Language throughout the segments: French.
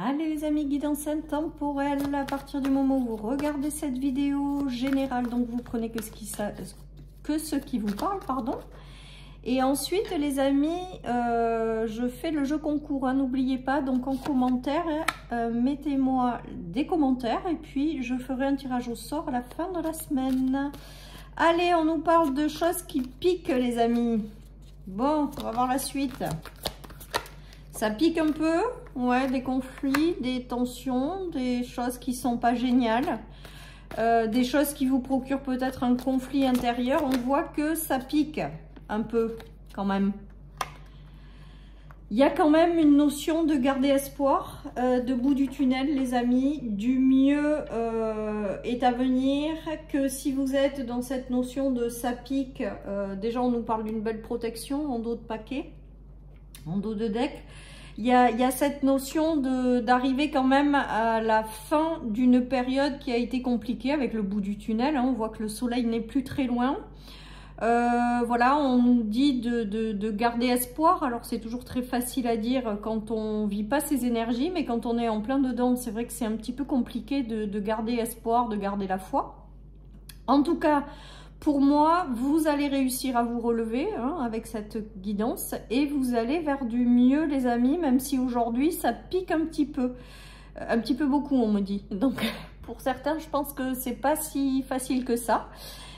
Allez les amis, guidance intemporelle, à partir du moment où vous regardez cette vidéo générale, donc vous prenez que ce qui vous parle, pardon. Et ensuite les amis, je fais le jeu concours, hein, n'oubliez pas, donc en commentaire, mettez-moi des commentaires et puis je ferai un tirage au sort à la fin de la semaine. Allez, on nous parle de choses qui piquent les amis. Bon, on va voir la suite. Ça pique un peu, ouais, des conflits, des tensions, des choses qui sont pas géniales, des choses qui vous procurent peut-être un conflit intérieur. On voit que ça pique un peu quand même. Il y a quand même une notion de garder espoir, de bout du tunnel les amis, du mieux est à venir, que si vous êtes dans cette notion de ça pique, déjà on nous parle d'une belle protection en dos de paquet, en dos de deck. Il y a cette notion d'arriver quand même à la fin d'une période qui a été compliquée avec le bout du tunnel. Hein. On voit que le soleil n'est plus très loin. Voilà, on nous dit de garder espoir. Alors c'est toujours très facile à dire quand on vit pas ces énergies, mais quand on est en plein dedans, c'est vrai que c'est un petit peu compliqué de garder espoir, de garder la foi. En tout cas, pour moi, vous allez réussir à vous relever hein, avec cette guidance et vous allez vers du mieux les amis, même si aujourd'hui ça pique un petit peu beaucoup on me dit. Donc pour certains, je pense que c'est pas si facile que ça.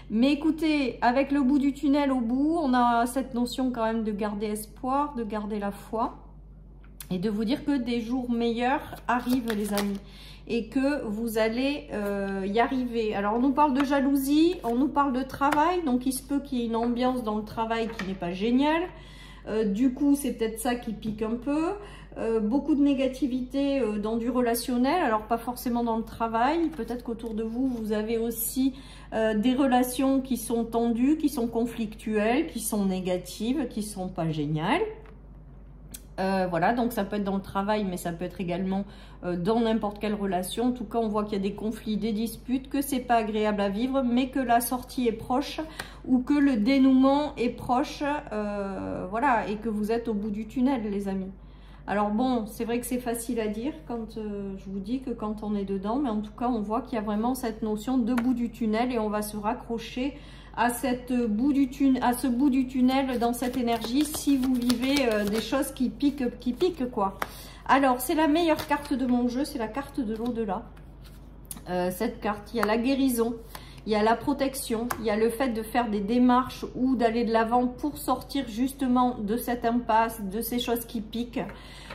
Mais écoutez, avec le bout du tunnel au bout, on a cette notion quand même de garder espoir, de garder la foi et de vous dire que des jours meilleurs arrivent les amis. Et que vous allez y arriver. Alors on nous parle de jalousie, on nous parle de travail, donc il se peut qu'il y ait une ambiance dans le travail qui n'est pas géniale. Du coup c'est peut-être ça qui pique un peu. Beaucoup de négativité dans du relationnel, alors pas forcément dans le travail, peut-être qu'autour de vous, vous avez aussi des relations qui sont tendues, qui sont conflictuelles, qui sont négatives, qui sont pas géniales. Voilà, donc ça peut être dans le travail, mais ça peut être également dans n'importe quelle relation. En tout cas, on voit qu'il y a des conflits, des disputes, que c'est pas agréable à vivre, mais que la sortie est proche ou que le dénouement est proche, voilà, et que vous êtes au bout du tunnel, les amis. Alors bon, c'est vrai que c'est facile à dire quand je vous dis que quand on est dedans, mais en tout cas, on voit qu'il y a vraiment cette notion de bout du tunnel et on va se raccrocher à ce bout du tunnel dans cette énergie si vous vivez des choses qui piquent quoi. Alors c'est la meilleure carte de mon jeu, c'est la carte de l'au-delà. Cette carte, il y a la guérison, il y a la protection, il y a le fait de faire des démarches ou d'aller de l'avant pour sortir justement de cette impasse, de ces choses qui piquent.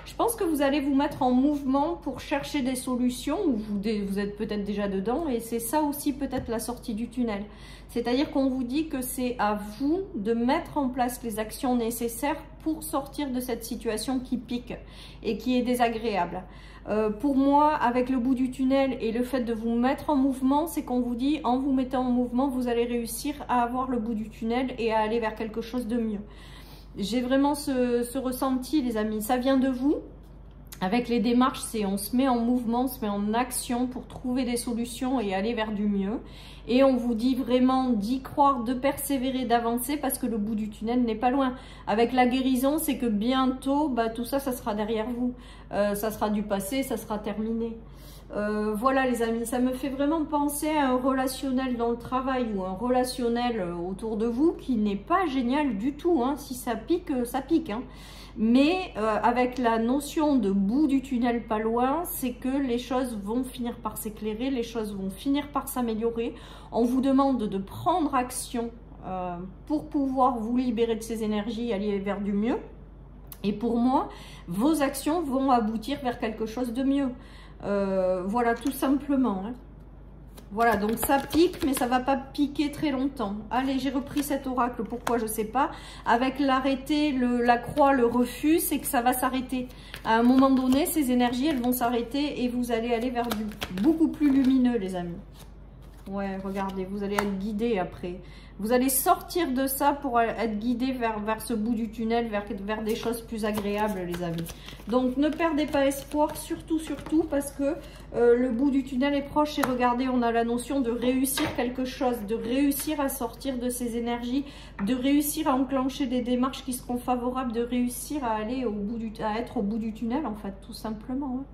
Je pense que vous allez vous mettre en mouvement pour chercher des solutions, ou vous êtes peut-être déjà dedans, et c'est ça aussi peut-être la sortie du tunnel. C'est-à-dire qu'on vous dit que c'est à vous de mettre en place les actions nécessaires pour sortir de cette situation qui pique et qui est désagréable. Pour moi, avec le bout du tunnel et le fait de vous mettre en mouvement, c'est qu'on vous dit, en vous mettant en mouvement, vous allez réussir à avoir le bout du tunnel et à aller vers quelque chose de mieux. J'ai vraiment ce ressenti, les amis. Ça vient de vous. Avec les démarches, c'est on se met en mouvement, on se met en action pour trouver des solutions et aller vers du mieux. Et on vous dit vraiment d'y croire, de persévérer, d'avancer parce que le bout du tunnel n'est pas loin. Avec la guérison, c'est que bientôt, bah, tout ça, ça sera derrière vous. Ça sera du passé, ça sera terminé. Voilà les amis, ça me fait vraiment penser à un relationnel dans le travail ou un relationnel autour de vous qui n'est pas génial du tout. Hein. Si ça pique, ça pique. Hein. Mais avec la notion de bout du tunnel pas loin, c'est que les choses vont finir par s'éclairer, les choses vont finir par s'améliorer. On vous demande de prendre action pour pouvoir vous libérer de ces énergies et aller vers du mieux. Et pour moi, vos actions vont aboutir vers quelque chose de mieux. Voilà, tout simplement. Hein. Voilà, donc ça pique, mais ça va pas piquer très longtemps. Allez, j'ai repris cet oracle, pourquoi je sais pas. Avec l'arrêté, la croix, le refus, c'est que ça va s'arrêter. À un moment donné, ces énergies, elles vont s'arrêter et vous allez aller vers du beaucoup plus lumineux, les amis. Ouais, regardez, vous allez être guidé après. Vous allez sortir de ça pour être guidé vers ce bout du tunnel, vers des choses plus agréables, les amis. Donc, ne perdez pas espoir, surtout, parce que le bout du tunnel est proche. Et regardez, on a la notion de réussir quelque chose, de réussir à sortir de ces énergies, de réussir à enclencher des démarches qui seront favorables, de réussir à aller à être au bout du tunnel, en fait, tout simplement. Hein.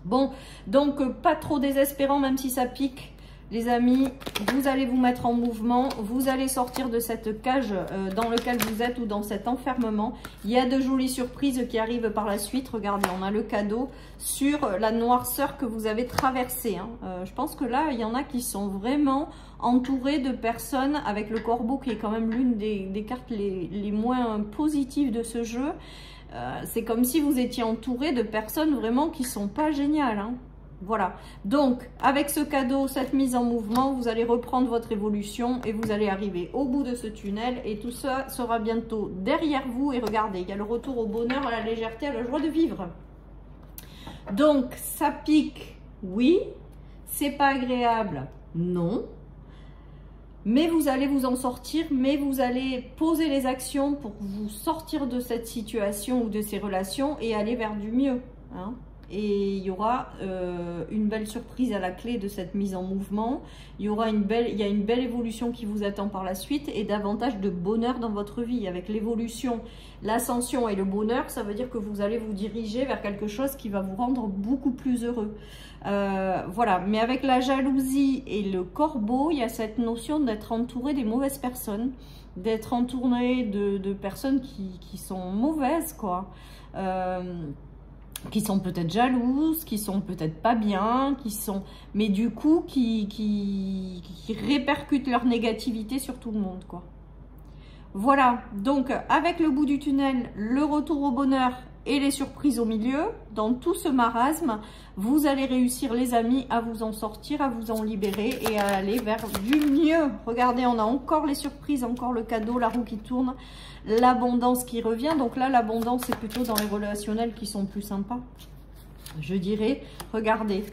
Bon, donc pas trop désespérant, même si ça pique. Les amis, vous allez vous mettre en mouvement, vous allez sortir de cette cage dans laquelle vous êtes ou dans cet enfermement. Il y a de jolies surprises qui arrivent par la suite. Regardez, on a le cadeau sur la noirceur que vous avez traversée. Hein. Je pense que là, il y en a qui sont vraiment entourés de personnes avec le corbeau qui est quand même l'une des cartes les moins positives de ce jeu. C'est comme si vous étiez entouré de personnes vraiment qui sont pas géniales, hein. Voilà, donc avec ce cadeau, cette mise en mouvement, vous allez reprendre votre évolution et vous allez arriver au bout de ce tunnel et tout ça sera bientôt derrière vous. Et regardez, il y a le retour au bonheur, à la légèreté, à la joie de vivre. Donc ça pique, oui, c'est pas agréable, non, mais vous allez vous en sortir, mais vous allez poser les actions pour vous sortir de cette situation ou de ces relations et aller vers du mieux, hein. Et il y aura une belle surprise à la clé de cette mise en mouvement. Il y a une belle évolution qui vous attend par la suite et davantage de bonheur dans votre vie. Avec l'évolution, l'ascension et le bonheur, ça veut dire que vous allez vous diriger vers quelque chose qui va vous rendre beaucoup plus heureux. Voilà, mais avec la jalousie et le corbeau, il y a cette notion d'être entouré des mauvaises personnes, d'être entouré de personnes qui sont mauvaises, quoi. Qui sont peut-être jalouses, qui sont peut-être pas bien, mais du coup qui répercutent leur négativité sur tout le monde, quoi. Voilà, donc avec le bout du tunnel, le retour au bonheur et les surprises au milieu, dans tout ce marasme, vous allez réussir, les amis, à vous en sortir, à vous en libérer et à aller vers du mieux. Regardez, on a encore les surprises, encore le cadeau, la roue qui tourne, l'abondance qui revient. Donc là, l'abondance, c'est plutôt dans les relationnels qui sont plus sympas, je dirais. Regardez,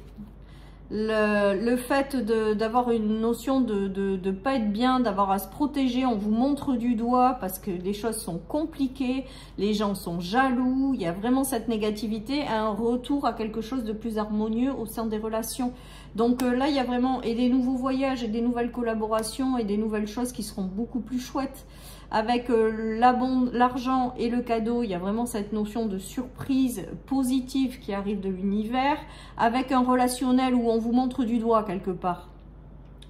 le fait d'avoir une notion de pas être bien, d'avoir à se protéger, on vous montre du doigt parce que les choses sont compliquées, les gens sont jaloux, il y a vraiment cette négativité, un retour à quelque chose de plus harmonieux au sein des relations. Donc là, il y a vraiment et des nouveaux voyages et des nouvelles collaborations et des nouvelles choses qui seront beaucoup plus chouettes. Avec l'argent et le cadeau, il y a vraiment cette notion de surprise positive qui arrive de l'univers. Avec un relationnel où on vous montre du doigt quelque part,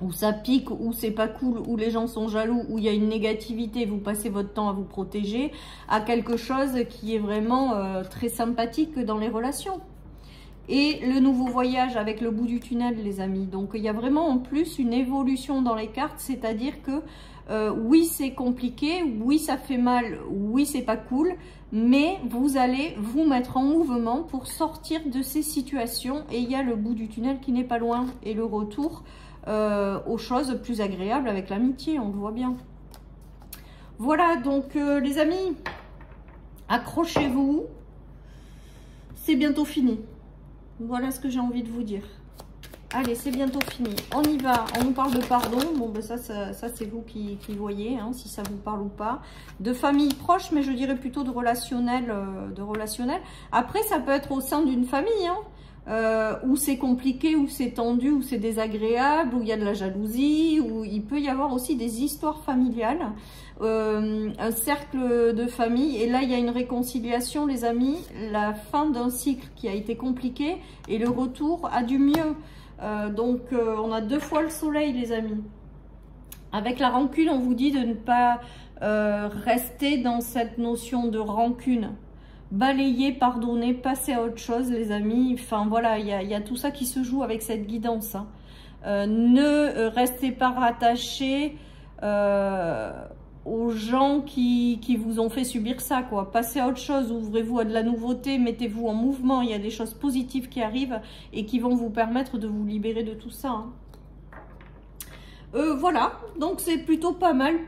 où ça pique, où c'est pas cool, où les gens sont jaloux, où il y a une négativité, vous passez votre temps à vous protéger, à quelque chose qui est vraiment très sympathique dans les relations. Et le nouveau voyage avec le bout du tunnel, les amis. Donc il y a vraiment en plus une évolution dans les cartes, c'est-à-dire que oui, c'est compliqué, oui, ça fait mal, oui, c'est pas cool, mais vous allez vous mettre en mouvement pour sortir de ces situations et il y a le bout du tunnel qui n'est pas loin et le retour aux choses plus agréables avec l'amitié, on le voit bien. Voilà, donc les amis, accrochez-vous, c'est bientôt fini. Voilà ce que j'ai envie de vous dire. Allez, c'est bientôt fini. On y va. On nous parle de pardon. Bon, ben ça c'est vous qui voyez, hein, si ça vous parle ou pas. De famille proche, mais je dirais plutôt de relationnel. Après, ça peut être au sein d'une famille, hein, où c'est compliqué, où c'est tendu, où c'est désagréable, où il y a de la jalousie, où il peut y avoir aussi des histoires familiales. Un cercle de famille. Et là, il y a une réconciliation, les amis. La fin d'un cycle qui a été compliqué et le retour à du mieux. Donc on a 2 fois le soleil, les amis. Avec la rancune, on vous dit de ne pas rester dans cette notion de rancune. Balayer, pardonner, passer à autre chose, les amis. Enfin voilà, il y a tout ça qui se joue avec cette guidance, hein. Ne restez pas rattachés aux gens qui vous ont fait subir ça, quoi. Passez à autre chose, ouvrez-vous à de la nouveauté, mettez-vous en mouvement. Il y a des choses positives qui arrivent et qui vont vous permettre de vous libérer de tout ça, hein. Voilà, donc c'est plutôt pas mal,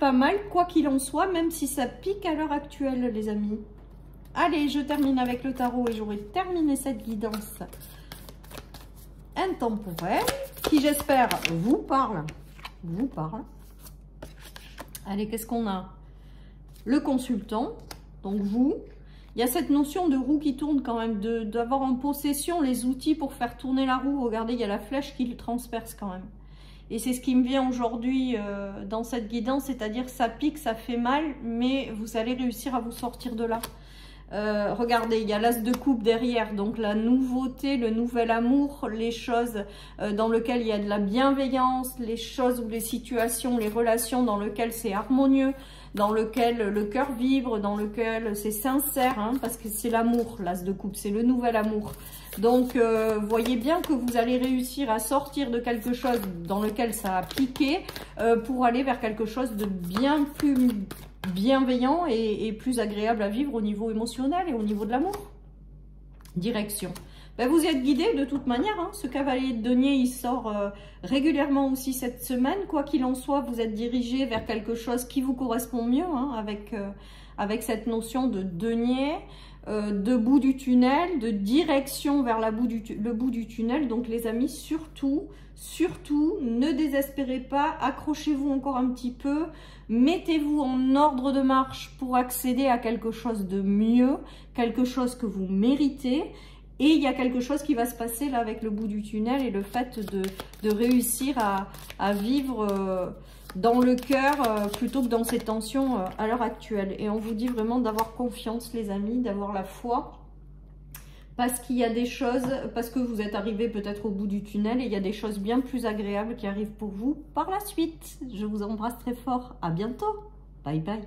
quoi qu'il en soit, même si ça pique à l'heure actuelle, les amis. Allez, je termine avec le tarot et j'aurai terminé cette guidance intemporelle qui, j'espère, vous parle. Allez, qu'est-ce qu'on a? Le consultant, donc vous. Il y a cette notion de roue qui tourne quand même, d'avoir en possession les outils pour faire tourner la roue. Regardez, il y a la flèche qui le transperce quand même. Et c'est ce qui me vient aujourd'hui dans cette guidance, c'est-à-dire ça pique, ça fait mal, mais vous allez réussir à vous sortir de là. Regardez, il y a l'as de coupe derrière, donc la nouveauté, le nouvel amour, les choses dans lesquelles il y a de la bienveillance, les choses ou les situations, les relations dans lesquelles c'est harmonieux, dans lequel le cœur vibre, dans lequel c'est sincère, hein, parce que c'est l'amour, l'as de coupe, c'est le nouvel amour. Donc, voyez bien que vous allez réussir à sortir de quelque chose dans lequel ça a piqué pour aller vers quelque chose de bien plus bienveillant et plus agréable à vivre au niveau émotionnel et au niveau de l'amour. Direction. Ben, vous êtes guidé de toute manière, hein. Ce cavalier de denier, il sort régulièrement aussi cette semaine. Quoi qu'il en soit, vous êtes dirigé vers quelque chose qui vous correspond mieux, hein, avec cette notion de denier, de bout du tunnel, de direction vers le bout du tunnel. Donc les amis, surtout, ne désespérez pas, accrochez-vous encore un petit peu, mettez-vous en ordre de marche pour accéder à quelque chose de mieux, quelque chose que vous méritez. Et il y a quelque chose qui va se passer là avec le bout du tunnel et le fait de réussir à vivre dans le cœur plutôt que dans ces tensions à l'heure actuelle. Et on vous dit vraiment d'avoir confiance les amis, d'avoir la foi. Parce qu'il y a des choses, parce que vous êtes arrivés peut-être au bout du tunnel et il y a des choses bien plus agréables qui arrivent pour vous par la suite. Je vous embrasse très fort. À bientôt. Bye bye.